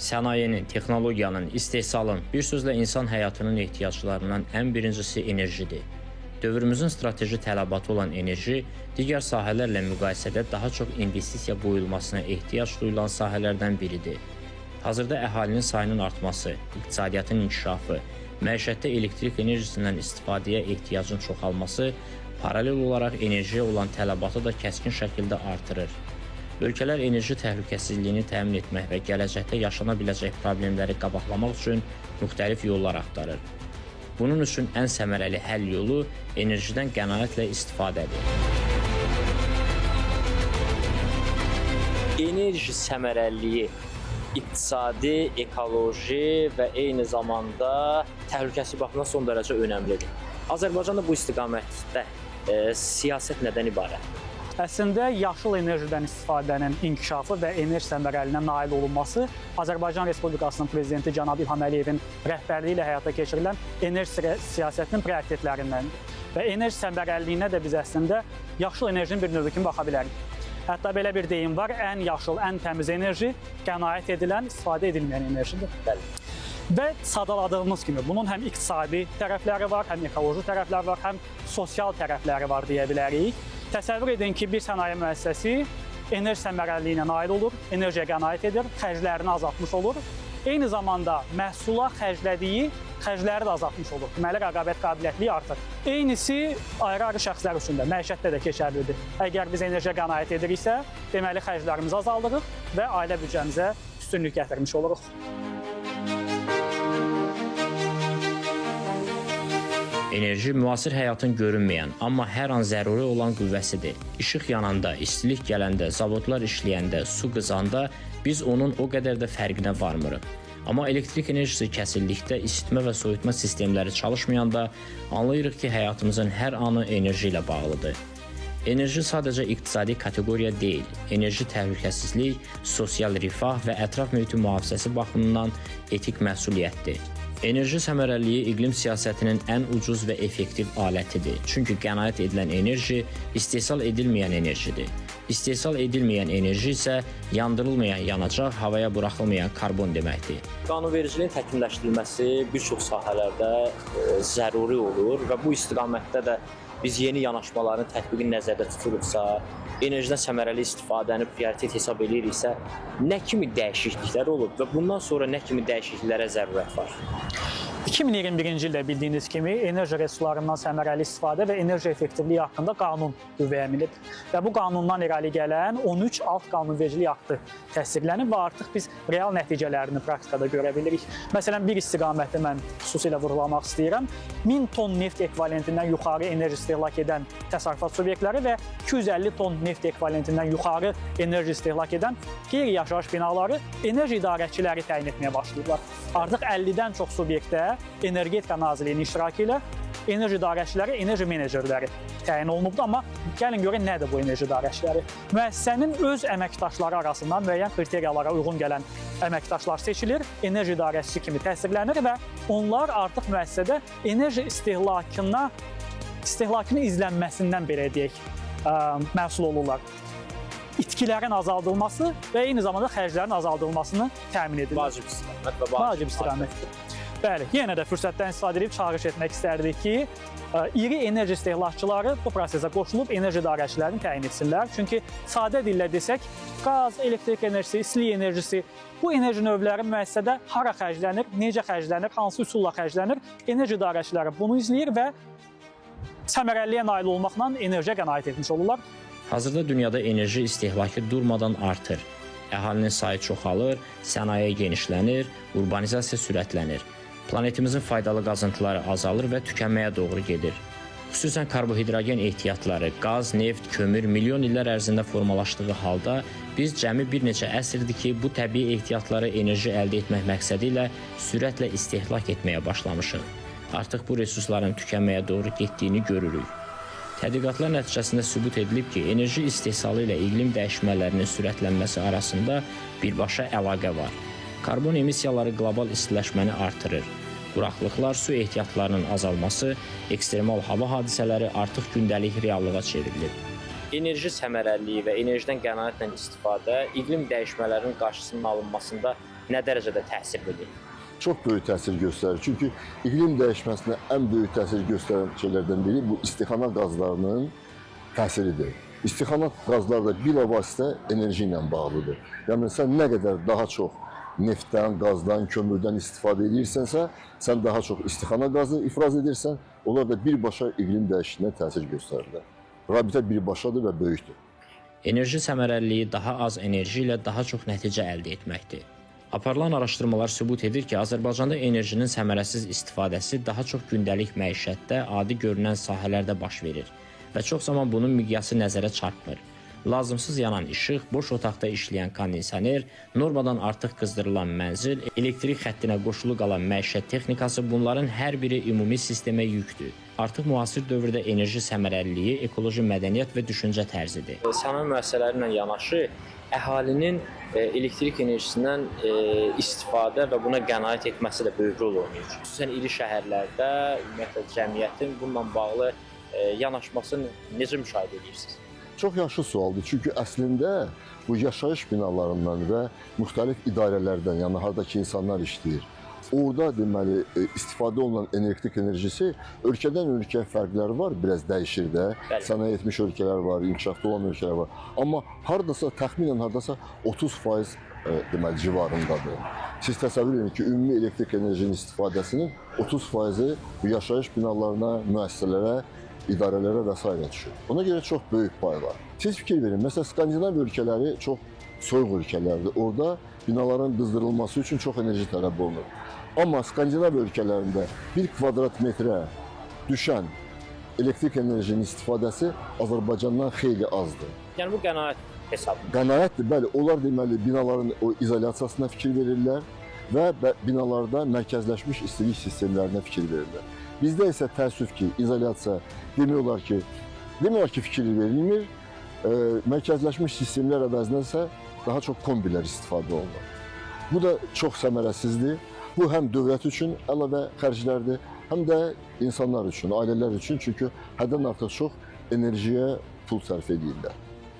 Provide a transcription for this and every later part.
Sənayenin, texnologiyanın, istehsalın, bir sözlə insan həyatının ehtiyaclarından ən birincisi enerjidir. Dövrümüzün strateji tələbatı olan enerji, digər sahələrlə müqayisədə daha çox investisiya qoyulmasına ehtiyac duyulan sahələrdən biridir. Hazırda əhalinin sayının artması, iqtisadiyyatın inkişafı, məişətdə elektrik enerjisindən istifadəyə ehtiyacın çoxalması paralel olaraq enerjiyə olan tələbatı da kəskin şəkildə artırır. Ölkələr enerji təhlükəsizliyini təmin etmək və gələcəkdə yaşana biləcək problemləri qabaqlamaq üçün müxtəlif yollar axtarır. Bunun üçün ən səmərəli həll yolu enerjidən qənaətlə istifadədir. Enerji səmərəliliyi iqtisadi, ekoloji və eyni zamanda təhlükəsizlik baxımından son dərəcə önəmlidir. Azərbaycanda bu istiqamətdə siyasət nədən ibarətdir? Əslində, yaşıl enerjidən istifadənin inkişafı və enerji səmərəliliyinə nail olunması Azərbaycan Respublikasının Prezidenti cənab İlham Əliyevin rəhbərliyi ilə həyata keçirilən enerji siyasətinin prioritetlərindəndir. Və enerji səmərəliliyinə də biz əslində yaşıl enerjinin bir növü kimi baxa bilərik. Hətta belə bir deyim var, ən yaşıl, ən təmiz enerji qənaət edilən, istifadə edilməyən enerjidir. Və sadaladığımız kimi bunun həm iqtisadi tərəfləri var, həm ekoloji tərəfləri var, həm sosial tərəfləri var deyə bilərik. Təsəvvür edin ki, bir sənaye müəssisəsi enerji səmərəliliyinə nail olur, enerjiyə qənaət edir, xərclərini azaltmış olur. Eyni zamanda məhsula xərclədiyi xərcləri də azaltmış olur. Deməli, rəqabət qabiliyyətliyi artır. Eynisi ayrı-ayrı şəxslər üçün də, məişətdə də keçərlidir. Əgər biz enerjiyə qənaət ediriksə, deməli, xərclərimizi azaldırıq və ailə büdcəmizə üstünlük gətirmiş oluruq. Enerji müasir həyatın görünməyən, amma hər an zəruri olan qüvvəsidir. İşıq yananda, istilik gələndə, zavodlar işləyəndə, su qızanda biz onun o qədər də fərqinə varmırıq. Amma elektrik enerjisi kəsildikdə, isitmə və soyutma sistemləri çalışmayanda anlayırıq ki, həyatımızın hər anı enerji ilə bağlıdır. Enerji sadəcə iqtisadi kateqoriya deyil, enerji təhlükəsizlik, sosial rifah və ətraf mühitin mühafizəsi baxımından etik məsuliyyətdir. Enerji səmərəliliyi iqlim siyasətinin ən ucuz və effektiv alətidir. Çünki qənaət edilən enerji istehsal edilməyən enerjidir. İstehsal edilməyən enerji isə yandırılmayan yanacaq, havaya buraxılmayan karbon deməkdir. Qanunvericiliyin təkmilləşdirilməsi bir çox sahələrdə zəruri olur və bu istiqamətdə də biz yeni yanaşmaların tətbiqini nəzərdə tuturuqsa, enerjidən səmərəli istifadəni prioritet hesab ediriksə, nə kimi dəyişikliklər olub və bundan sonra nə kimi dəyişikliklərə zərurət var? 2021-ci ildə bildiyiniz kimi enerji resurslarından səmərəli istifadə və enerji effektivliyi haqqında qanun qüvvəyə minib. Və bu qanundan irəli gələn 13 alt qanunvericilik aktı təsdiqlənib və artıq biz real nəticələrini praktikada görə bilirik. Məsələn, bir istiqamətdə mən xüsusilə vurğulamaq istəyirəm. 1000 ton neft ekvivalentindən yuxarı enerji istehlak edən təsərrüfat subyektləri və 250 ton neft ekvivalentindən yuxarı enerji istehlak edən qeyri-yaşayış binaları enerji idarəçiləri təyin etməyə başlayıblar. Artıq 50-dən çox subyektdə Energetika Nazirliyinin iştirakı ilə enerji idarəçiləri, enerji menecerləri təyin olunubdur. Amma gəlin görək nədir bu enerji idarəçiləri? Müəssisənin öz əməkdaşları arasından müəyyən kriteriyalara uyğun gələn əməkdaşlar seçilir, enerji idarəçisi kimi təsdiqlənir və onlar artıq müəssisədə enerji istehlakının izlənməsindən belə deyək, məsul olurlar. İtkilərin azaldılması və eyni zamanda xərclərin azaldılmasını təmin edilir. Vacib istiqamət və vacib istiqamətdir. Bəli, yenə də fürsətdən istifadə edib çağırış etmək istərdik ki, iri enerji istehlakçıları bu prosesə qoşulub enerji idarəçilərini təyin etsinlər. Çünki sadə dillə desək, qaz, elektrik enerjisi, istilik enerjisi, bu enerji növləri müəssisədə hara xərclənir, necə xərclənir, hansı üsulla xərclənir, enerji idarəçiləri bunu izləyir və səmərəliliyə nail olmaqla enerjiyə qənaət etmiş olurlar. Hazırda dünyada enerji istehlakı durmadan artır. Əhalinin sayı çoxalır, sənaye genişlənir, urbanizasiya sürətlənir. Planetimizin faydalı qazıntıları azalır və tükənməyə doğru gedir. Xüsusən karbohidrogen ehtiyatları, qaz, neft, kömür milyon illər ərzində formalaşdığı halda biz cəmi bir neçə əsrdir ki, bu təbii ehtiyatları enerji əldə etmək məqsədi ilə sürətlə istehlak etməyə başlamışıq. Artıq bu resursların tükənməyə doğru getdiyini görürük. Tədqiqatlar nəticəsində sübut edilib ki, enerji istehsalı ilə iqlim dəyişmələrinin sürətlənməsi arasında birbaşa əlaqə var. Karbon emissiyaları qlobal istiləşməni artırır. Quraqlıqlar, su ehtiyatlarının azalması, ekstremal hava hadisələri artıq gündəlik reallığa çevrilir. Enerji səmərəliliyi və enerjidən qənaətlə istifadə iqlim dəyişmələrinin qarşısının alınmasında nə dərəcədə təsirlidir? Çox böyük təsir göstərir. Çünki iqlim dəyişməsinə ən böyük təsir göstərən şeylərdən biri bu istixana qazlarının təsiridir. İstixana qazları da bilavasitə enerji ilə bağlıdır. Yəni sən nə qədər daha çox neftdən, qazdan, kömürdən istifadə edirsənsə, sən daha çox istixana qazı ifraz edirsən, onlar da birbaşa iqlim dəyişikliyinə təsir göstərirlər. Rabitə birbaşadır və böyükdür. Enerji səmərəliliyi daha az enerji ilə daha çox nəticə əldə etməkdir. Aparılan araşdırmalar sübut edir ki, Azərbaycanda enerjinin səmərəsiz istifadəsi daha çox gündəlik məişətdə, adi görünən sahələrdə baş verir və çox zaman bunun miqyası nəzərə çarpmır. Lazımsız yanan işıq, boş otaqda işləyən kondisioner, normadan artıq qızdırılan mənzil, elektrik xəttinə qoşulu qalan məişət texnikası bunların hər biri ümumi sistemə yükdür. Artıq müasir dövrdə enerji səmərəliliyi ekoloji mədəniyyət və düşüncə tərzidir. Səmər müəssisələri ilə yanaşı əhalinin elektrik enerjisindən istifadə və buna qənaət etməsi də böyük rol oynayır. Xüsusən iri şəhərlərdə ümumiyyətlə cəmiyyətin bununla bağlı yanaşmasını necə müşahidə edirsiniz? Çox yaxşı sualdır. Çünki əslində bu yaşayış binalarından və müxtəlif idarələrdən, yəni hardakı insanlar işləyir. Orada deməli istifadə olunan elektrik enerjisi ölkədən ölkəyə fərqləri var, biraz dəyişir də. Sənaye etmiş ölkələr var, inkişafda olan ölkələr var. Amma hardasa təxminən hardasa 30% deməli civarındadır. Siz təsəvvür edin ki, ümumi elektrik enerjinin istifadəsinin 30%-i bu yaşayış binalarına, müəssisələrə, idarələrə və s. düşür. Ona görə çox böyük pay var. Siz fikir verin, məsələn, Skandinav ölkələri çox soyuq ölkələrdir. Orada binaların qızdırılması üçün çox enerji tələb olunur. Amma Skandinav ölkələrində 1 kvadrat metrə düşən elektrik enerjinin istifadəsi Azərbaycandan xeyli azdır. Yəni bu qənaət hesabı. Qənaətdir, bəli. Onlar deməli binaların o izolyasiyasına fikir verirlər və binalarda mərkəzləşmiş istilik sistemlərinə fikir verirlər. Bizdə isə təəssüf ki, izolyasiya demək olar ki, fikir verilmir. Mərkəzləşmiş sistemlər əvəzinə isə daha çox kombilər istifadə olunur. Bu da çox səmərəsizdir. Bu həm dövlət üçün əlavə xərclərdir, həm də insanlar üçün, ailələr üçün. Çünki həddən artıq çox enerjiyə pul sərf edirlər.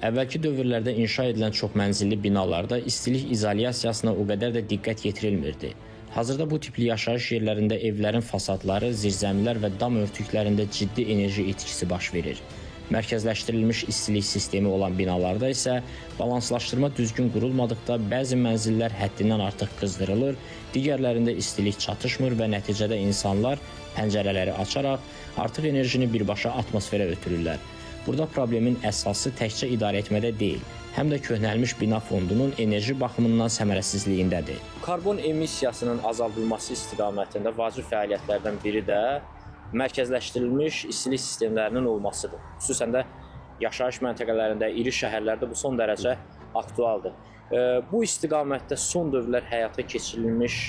Əvvəlki dövrlərdə inşa edilən çoxmənzilli binalarda istilik izolyasiyasına o qədər də diqqət yetirilmirdi. Hazırda bu tipli yaşayış yerlərində evlərin fasadları, zirzəmilər və dam örtüklərində ciddi enerji itkisi baş verir. Mərkəzləşdirilmiş istilik sistemi olan binalarda isə balanslaşdırma düzgün qurulmadıqda bəzi mənzillər həddindən artıq qızdırılır, digərlərində istilik çatışmır və nəticədə insanlar pəncərələri açaraq artıq enerjini birbaşa atmosferə ötürürlər. Burada problemin əsası təkcə idarə etmədə deyil, həm də köhnəlmiş bina fondunun enerji baxımından səmərəsizliyindədir. Karbon emissiyasının azaldılması istiqamətində vacib fəaliyyətlərdən biri də mərkəzləşdirilmiş istilik sistemlərinin olmasıdır. Xüsusən də yaşayış məntəqələrində, iri şəhərlərdə bu son dərəcə aktualdır. Bu istiqamətdə son dövrlər həyata keçirilmiş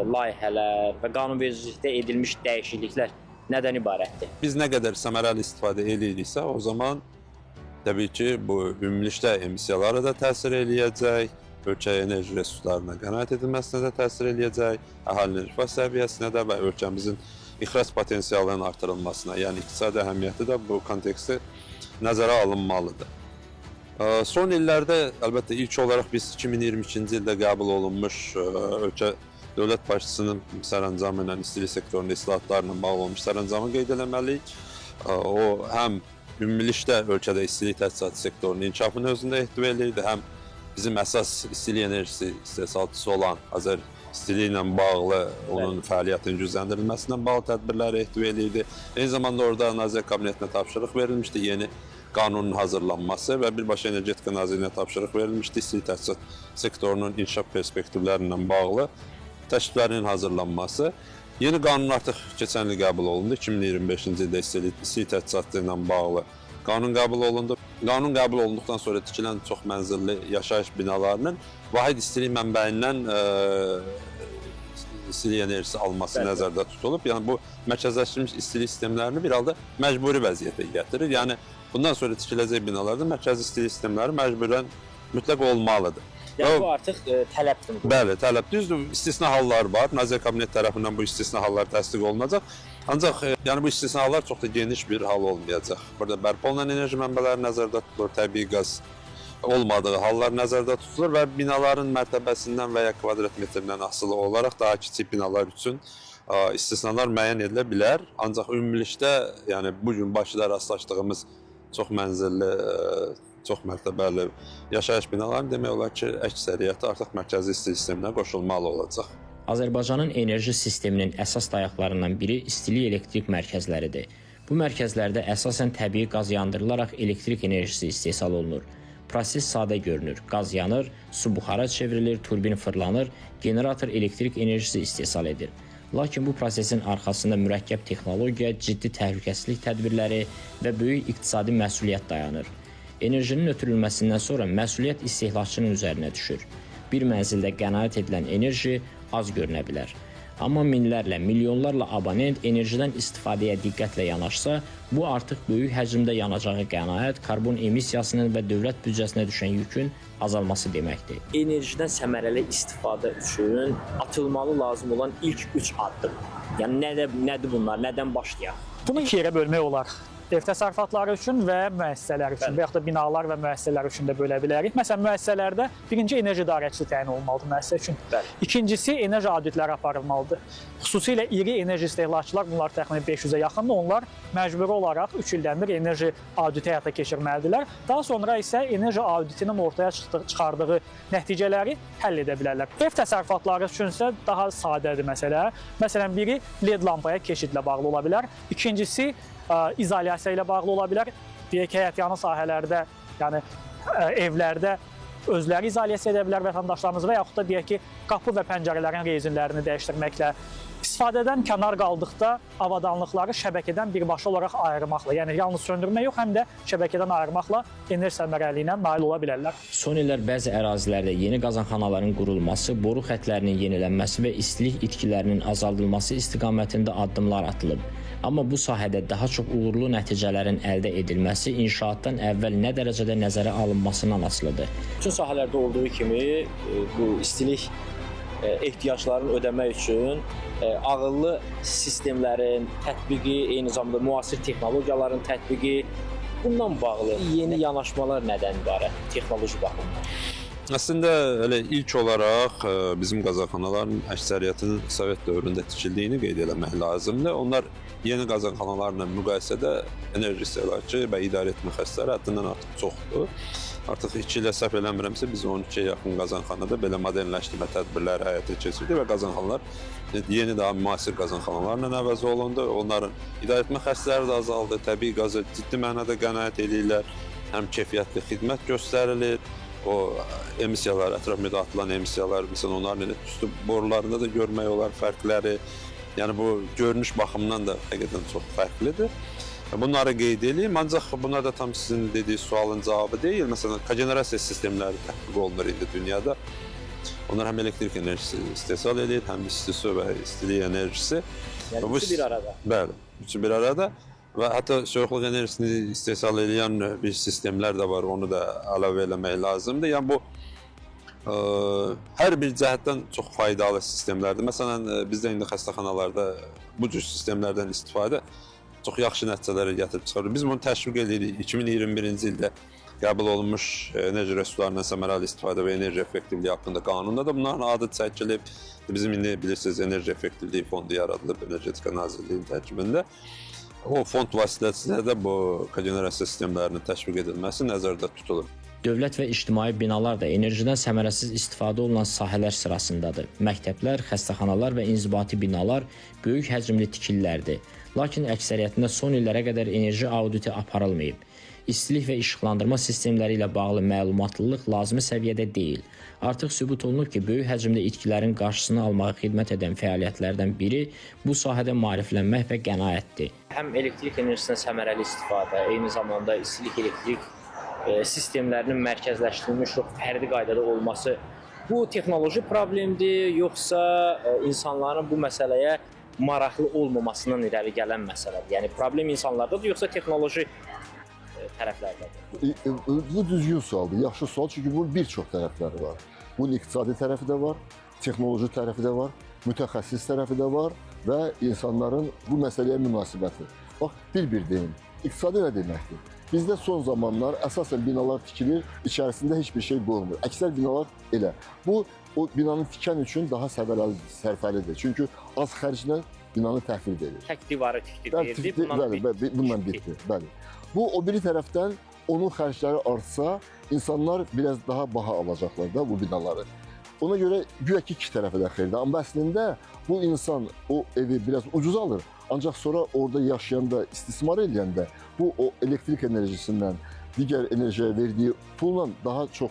layihələr və qanunvericilikdə edilmiş dəyişikliklər nədən ibarətdir? Biz nə qədər səmərəli istifadə ediriksə, o zaman təbii ki, bu ümumilikdə emissiyalara da təsir eləyəcək, ölkə enerji resurslarına qənaət edilməsinə də təsir eləyəcək, əhalinin rifah səviyyəsinə də və ölkəmizin ixrac potensialının artırılmasına, yəni iqtisadi əhəmiyyəti də bu kontekstdə nəzərə alınmalıdır. Son illərdə əlbəttə ilk olaraq biz 2022-ci ildə qəbul olunmuş ölkə dövlət başçısının sərəncamı ilə istilik sektorunda islahatlarla bağlı olmuş sərəncamı qeyd etməliyik. O həm ümumilikdə ölkədə istilik təchizatı sektorunun inkişafını özündə ehtiva edirdi, həm bizim əsas istilik enerjisi istehsalçısı olan Azər İstiliyi ilə bağlı onun fəaliyyətinin gücləndirilməsinə bağlı tədbirləri ehtiva edirdi. Eyni zamanda orada Nazirlər Kabinetinə tapşırıq verilmişdi, yeni qanunun hazırlanması və birbaşa Energetika Nazirliyinə tapşırıq verilmişdi, istilik təchizatı sektorunun inkişaf perspektivləri ilə bağlı təkliflərinin hazırlanması. Yeni qanun artıq keçən il qəbul olundu. 2025-ci ildə istilik təchizatı ilə bağlı qanun qəbul olundu. Qanun qəbul olunduqdan sonra tikilən çox mənzilli yaşayış binalarının vahid istilik mənbəyindən istilik enerjisi alması nəzərdə tutulub. Yəni bu mərkəzləşdirilmiş istilik sistemlərini bir halda məcburi vəziyyətə gətirir. Yəni bundan sonra tikiləcək binalarda mərkəzi istilik sistemləri məcburən mütləq olmalıdır. Yəni bu artıq tələbdir. Bəli, tələb. Düzdür, istisna hallar var. Nazirlər Kabineti tərəfindən bu istisna hallar təsdiq olunacaq. Ancaq yəni bu istisna hallar çox da geniş bir hal olmayacaq. Burada bərpa olunan enerji mənbələri nəzərdə tutulur, təbii qaz olmadığı hallar nəzərdə tutulur və binaların mərtəbəsindən və ya kvadrat metrindən asılı olaraq daha kiçik binalar üçün istisnalar müəyyən edilə bilər. Ancaq ümumilikdə, yəni bu gün Bakıda rastlaşdığımız çox mənzilli, çox mərtəbəli yaşayış binalarının demək olar ki, əksəriyyəti artıq mərkəzi istilik sisteminə qoşulmalı olacaq. Azərbaycanın enerji sisteminin əsas dayaqlarından biri istilik elektrik mərkəzləridir. Bu mərkəzlərdə əsasən təbii qaz yandırılaraq elektrik enerjisi istehsal olunur. Proses sadə görünür. Qaz yanır, su buxara çevrilir, turbin fırlanır, generator elektrik enerjisi istehsal edir. Lakin bu prosesin arxasında mürəkkəb texnologiya, ciddi təhlükəsizlik tədbirləri və böyük iqtisadi məsuliyyət dayanır. Enerjinin ötürülməsindən sonra məsuliyyət istehlakçının üzərinə düşür. Bir mənzildə qənaət edilən enerji az görünə bilər. Amma minlərlə, milyonlarla abonent enerjidən istifadəyə diqqətlə yanaşsa, bu artıq böyük həcmdə yanacağı qənaət, karbon emissiyasının və dövlət büdcəsinə düşən yükün azalması deməkdir. Enerjidən səmərəli istifadə üçün atılmalı lazım olan ilk 3 addım. Yəni nədir bunlar? Nədən başlayaq? Bunu iki yerə bölmək olar. Ev təsərrüfatları üçün və müəssisələr üçün və yaxud da binalar və müəssisələr üçün də bölə bilərik. Məsələn, müəssisələrdə birinci enerji idarəçisi təyin olunmalıdır müəssisə üçün. İkincisi, enerji auditləri aparılmalıdır. Xüsusilə iri enerji istehlakçılar, bunlar təxminən 500-ə yaxındır, onlar məcburi olaraq 3 ildən bir enerji auditi həyata keçirməlidirlər. Daha sonra isə enerji auditinin ortaya çıxardığı nəticələri həll edə bilərlər. Ev təsərrüfatları üçün isə daha sadədir məsələ. Məsələn, biri LED lampaya keçidlə bağlı ola bilər. İkincisi, izolyasiya ilə bağlı ola bilər. Deyək ki, həyətyanı sahələrdə, yəni evlərdə özləri izolyasiya edə bilər vətəndaşlarımız və yaxud da deyək ki, qapı və pəncərələrin rezinlərini dəyişdirməklə, istifadədən kənar qaldıqda avadanlıqları şəbəkədən birbaşa olaraq ayırmaqla, yəni yalnız söndürmə yox, həm də şəbəkədən ayırmaqla enerji səmərəliliyinə nail ola bilərlər. Son illər bəzi ərazilərdə yeni qazanxanaların qurulması, boru xətlərinin yenilənməsi və istilik itkilərinin azaldılması istiqamətində addımlar atılıb. Amma bu sahədə daha çox uğurlu nəticələrin əldə edilməsi inşaatdan əvvəl nə dərəcədə nəzərə alınmasından asılıdır. Bütün sahələrdə olduğu kimi bu istilik ehtiyaclarını ödəmək üçün ağıllı sistemlərin tətbiqi, eyni zamanda müasir texnologiyaların tətbiqi, bundan bağlı yeni yanaşmalar nədən ibarət texnoloji baxımdan? Əslində elə ilk olaraq bizim qazanxanaların əksəriyyətinin Sovet dövründə tikildiyini qeyd etmək lazımdır. Onlar yeni qazanxanalarla müqayisədə enerji istehlakı və idarə etmə xərcləri həddindən artıq çoxdur. Artıq 2 ilə səhv eləmirəmsə biz 12-yə yaxın qazanxanada belə modernləşdirmə tədbirləri həyata keçirdik və qazanxanalar yeni daha müasir qazanxanalarla əvəz olundu. Onların idarə etmə xərcləri də azaldı, təbii qaza ciddi mənada qənaət edirlər, həm keyfiyyətli xidmət göstərilir. O emissiyalar, ətraf mühitə atılan emissiyalar, məsələn, onların elə üstü borularında da görmək olar fərqləri. Yəni bu görünüş baxımından da həqiqətən çox fərqlidir. Bunları qeyd edeyim, ancaq bunlar da tam sizin dediğiniz sualın cavabı deyil. Məsələn, kogenerasiya sistemləri tətbiq olunur indi dünyada. Onlar həm elektrik enerjisi istehsal edir, həm isti su və istilik enerjisi. Yəni üçü bir arada. Bəli, üçü bir arada. Və hətta soyuqluq enerjisini istehsal edən bir sistemlər də var, onu da əlavə eləmək lazımdır. Yəni bu hər bir cəhətdən çox faydalı sistemlərdir. Məsələn, bizdə indi xəstəxanalarda bu cür sistemlərdən istifadə çox yaxşı nəticələrə gətirib çıxarır. Biz bunu təşviq edirik. 2021-ci ildə qəbul olunmuş enerji resurslarından səmərəli istifadə və enerji effektivliyi haqqında qanunda da bunların adı çəkilib. Bizim indi bilirsiniz, enerji effektivliyi fondu yaradılıb Energetika Nazirliyinin tərkibində. O fond vasitəsilə də bu kogenerasiya sistemlərinin təşviq edilməsi nəzərdə tutulur. Dövlət və ictimai binalar da enerjidən səmərəsiz istifadə olunan sahələr sırasındadır. Məktəblər, xəstəxanalar və inzibati binalar böyük həcmli tikililərdir. Lakin əksəriyyətində son illərə qədər enerji auditi aparılmayıb. İstilik və işıqlandırma sistemləri ilə bağlı məlumatlılıq lazımi səviyyədə deyil. Artıq sübut olunub ki, böyük həcmdə itkilərin qarşısını almağa xidmət edən fəaliyyətlərdən biri bu sahədə maariflənmək və qənaətdir. Həm elektrik enerjisindən səmərəli istifadə, eyni zamanda istilik elektrik sistemlərinin mərkəzləşdirilmiş çox fərdi qaydada olması bu texnoloji problemdir, yoxsa insanların bu məsələyə maraqlı olmamasından irəli gələn məsələdir? Yəni problem insanlardadır, yoxsa texnoloji tərəflərdədir? Bu düzgün sualdır, yaxşı sual, çünki bunun bir çox tərəfləri var. Bunun iqtisadi tərəfi də var, texnoloji tərəfi də var, mütəxəssis tərəfi də var və insanların bu məsələyə münasibəti. Bax, bir deyim, iqtisadi nə deməkdir? Bizdə son zamanlar əsasən binalar tikilir, içərisində heç bir şey qoyulmur. Əksər binalar elə. Bu o binanı tikən üçün daha sərfəlidir. Çünki az xərclə binanı təhvil verir. Tək divarı tikdi, Bəli, verdi, bəli, bundan bitdi. Bəli. Bu o biri tərəfdən onun xərcləri artsa, insanlar biraz daha baha alacaqlar da bu binaları. Ona görə güya ki iki tərəfə də xeyirdir. Amma əslində bu insan o evi biraz ucuz alır. Ancaq sonra orada yaşayanda, istismar edəndə bu o elektrik enerjisindən digər enerjiyə verdiyi pulla daha çox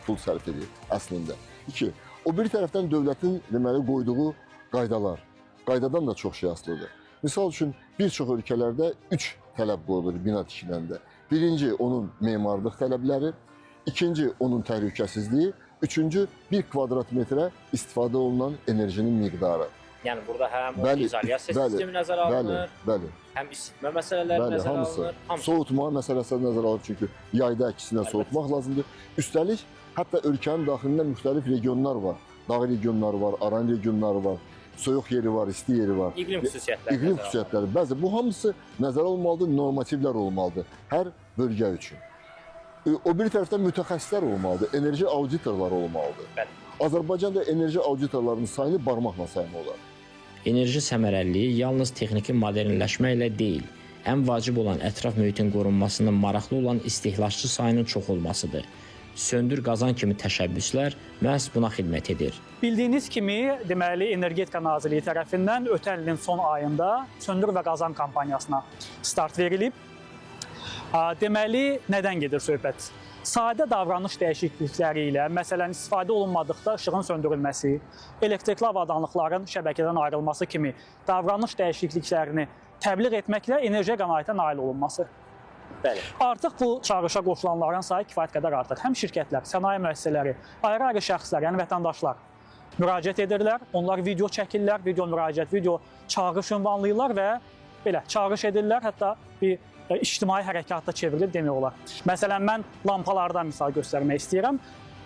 pul sərf edir əslində. İki, o biri tərəfdən dövlətin deməli qoyduğu qaydalar. Qaydadan da çox şey asılıdır. Misal üçün bir çox ölkələrdə 3 tələb qoyulur bina tikiləndə. Birinci onun memarlıq tələbləri, ikinci onun təhlükəsizliyi, üçüncü 1 kvadrat metrə istifadə olunan enerjinin miqdarı. Yəni burada həm o izolyasiya sistemi nəzərə alınır, həm isitmə məsələləri nəzərə alınır, hamısı. Soğutma məsələsi nəzərə alınır, çünki yayda əksinə soğutmaq lazımdır. Üstəlik, hətta ölkənin daxilində müxtəlif regionlar var. Dağ regionları var, aran regionları var, soyuq yeri var, isti yeri var. İqlim xüsusiyyətləri. İqlim xüsusiyyətləri. Bəzi bu hamısı nəzərə alınmalıdır, normativlər olmalıdır hər bölgə üçün. O bir tərəfdən mütəxəssislər olmalıdır, enerji auditorları olmalıdır. Bəli. Azərbaycanda enerji auditorlarının sayını barmaqla saymaq olar. Enerji səmərəliliyi yalnız texniki modernləşmə ilə deyil, ən vacib olan ətraf mühitin qorunmasının maraqlı olan istehlakçı sayının çox olmasıdır. Söndür qazan kimi təşəbbüslər məhz buna xidmət edir. Bildiyiniz kimi, deməli, Energetika Nazirliyi tərəfindən ötən ilin son ayında Söndür və Qazan kampaniyasına start verilib. Deməli, nədən gedir söhbət? Sadə davranış dəyişiklikləri ilə, məsələn, istifadə olunmadıqda işığın söndürülməsi, elektrikli avadanlıqların şəbəkədən ayrılması kimi davranış dəyişikliklərini təbliğ etməklə enerjiyə qənaətə nail olunması. Bəli. Artıq bu çağırışa qoşulanların sayı kifayət qədər artır. Həm şirkətlər, sənaye müəssisələri, ayrı-ayrı şəxslər, yəni vətəndaşlar müraciət edirlər, onlar video çəkirlər, video müraciət, video çağırış ünvanlayırlar və belə çağırış edirlər, hətta bir ictimai hərəkatda çevrilib demək olar. Məsələn, mən lampalardan misal göstərmək istəyirəm.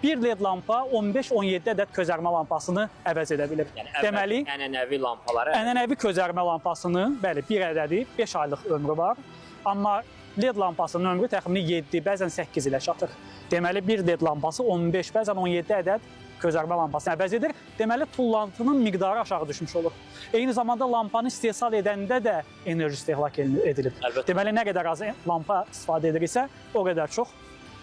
Bir LED lampa 15-17 ədəd közərmə lampasını əvəz edə bilir. Yəni, deməli, ənənəvi lampaları. Ənənəvi közərmə lampasını, bəli, bir ədədi 5 aylıq ömrü var. Amma LED lampasının ömrü təxminən 7, bəzən 8 ilə çatır. Deməli, bir LED lampası 15, bəzən 17 ədəd közərmə lampasını əvəz edir. Deməli, tullantının miqdarı aşağı düşmüş olur. Eyni zamanda lampanı istehsal edəndə də enerji istehlak edilib. Əlbəttə. Deməli, nə qədər az lampa istifadə ediriksə, o qədər çox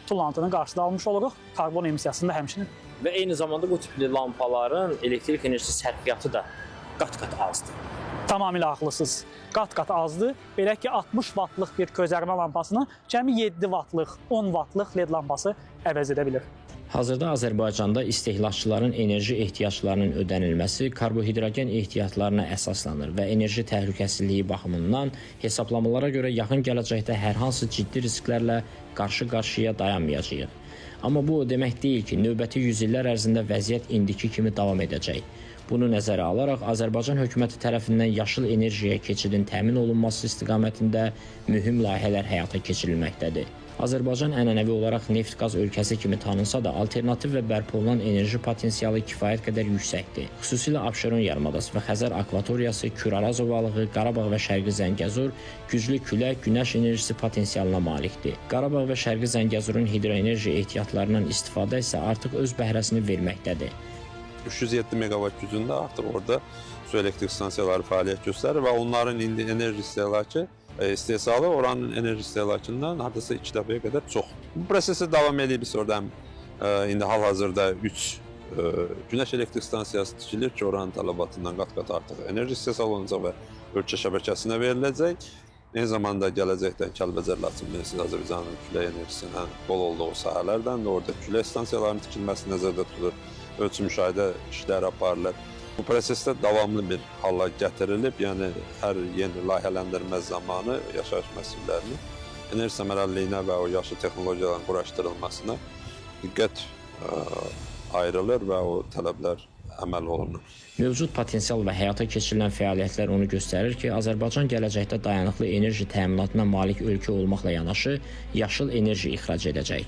tullantının qarşısını almış oluruq. Karbon emissiyasını da həmçinin. Və eyni zamanda bu tipli lampaların elektrik enerjisi sərfiyyatı da qat-qat azdır. Tamamilə haqlısınız. Qat-qat azdır. Belə ki, 60 vatlıq bir közərmə lampasını cəmi 7 vatlıq, 10 vatlıq LED lampası əvəz edə bilir. Hazırda Azərbaycanda istehlakçıların enerji ehtiyaclarının ödənilməsi karbohidrogen ehtiyatlarına əsaslanır və enerji təhlükəsizliyi baxımından hesablamalara görə yaxın gələcəkdə hər hansı ciddi risklərlə qarşı-qarşıya dayanmayacağıq. Amma bu o demək deyil ki, növbəti 100 illər ərzində vəziyyət indiki kimi davam edəcək. Bunu nəzərə alaraq Azərbaycan hökuməti tərəfindən yaşıl enerjiyə keçidin təmin olunması istiqamətində mühüm layihələr həyata keçirilməkdədir. Azərbaycan ənənəvi olaraq neft-qaz ölkəsi kimi tanınsa da, alternativ və bərpa olunan enerji potensialı kifayət qədər yüksəkdir. Xüsusilə Abşeron yarımadası və Xəzər akvatoriyası, Kür-Araz ovalığı, Qarabağ və Şərqi Zəngəzur güclü külək, günəş enerjisi potensialına malikdir. Qarabağ və Şərqi Zəngəzurun hidroenerji ehtiyatlarından istifadə isə artıq öz bəhrəsini verməkdədir. 307 meqavat gücündə artıq orada su elektrik stansiyaları fəaliyyət göstərir və onların indi enerji istehsalı oranın enerji istehlakından hardasa 2 dəfəyə qədər çox. Bu prosesi davam edib orada indi hal-hazırda 3 günəş elektrik stansiyası tikilir ki, oranın tələbatından qat-qat artıq enerji istehsal olunacaq və ölkə şəbəkəsinə veriləcək. Eyni zamanda gələcəkdə Kəlbəcər, Laçın, bilirsiniz, Azərbaycanın külək enerjisinin bol olduğu sahələrdən də orada külək stansiyalarının tikilməsi nəzərdə tutulur. Ölçü müşahidə işləri aparılır. Bu prosesdə davamlı bir hala gətirilib, yəni hər yeni layihələndirmə zamanı yaşayış məsələlərinin enerji səmərəliliyinə və o yaşıl texnologiyaların quraşdırılmasına diqqət ayrılır və o tələblər əməl olunur. Mövcud potensial və həyata keçirilən fəaliyyətlər onu göstərir ki, Azərbaycan gələcəkdə dayanıqlı enerji təminatına malik ölkə olmaqla yanaşı, yaşıl enerji ixrac edəcək.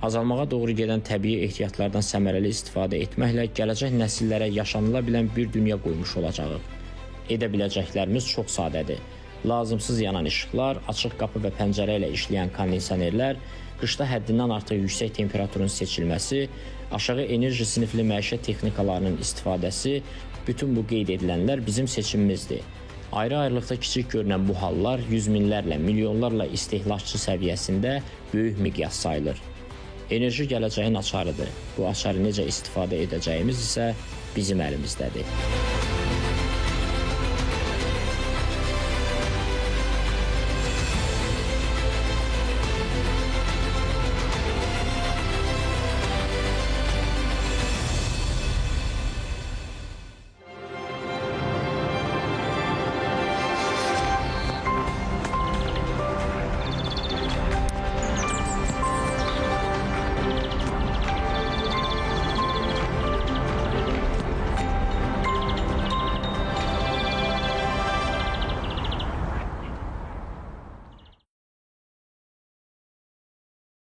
Azalmağa doğru gedən təbii ehtiyatlardan səmərəli istifadə etməklə gələcək nəsillərə yaşanıla bilən bir dünya qoymuş olacağıq. Edə biləcəklərimiz çox sadədir. lazımsız yanan işıqlar, açıq qapı və pəncərə ilə işləyən kondisionerlər, qışda həddindən artıq yüksək temperaturun seçilməsi, aşağı enerji sinifli məişət texnikalarının istifadəsi, bütün bu qeyd edilənlər bizim seçimimizdir. Ayrı-ayrılıqda kiçik görünən bu hallar yüz minlərlə, milyonlarla istehlakçı səviyyəsində böyük miqyas sayılır. Enerji gələcəyin açarıdır. Bu açarı necə istifadə edəcəyimiz isə bizim əlimizdədir.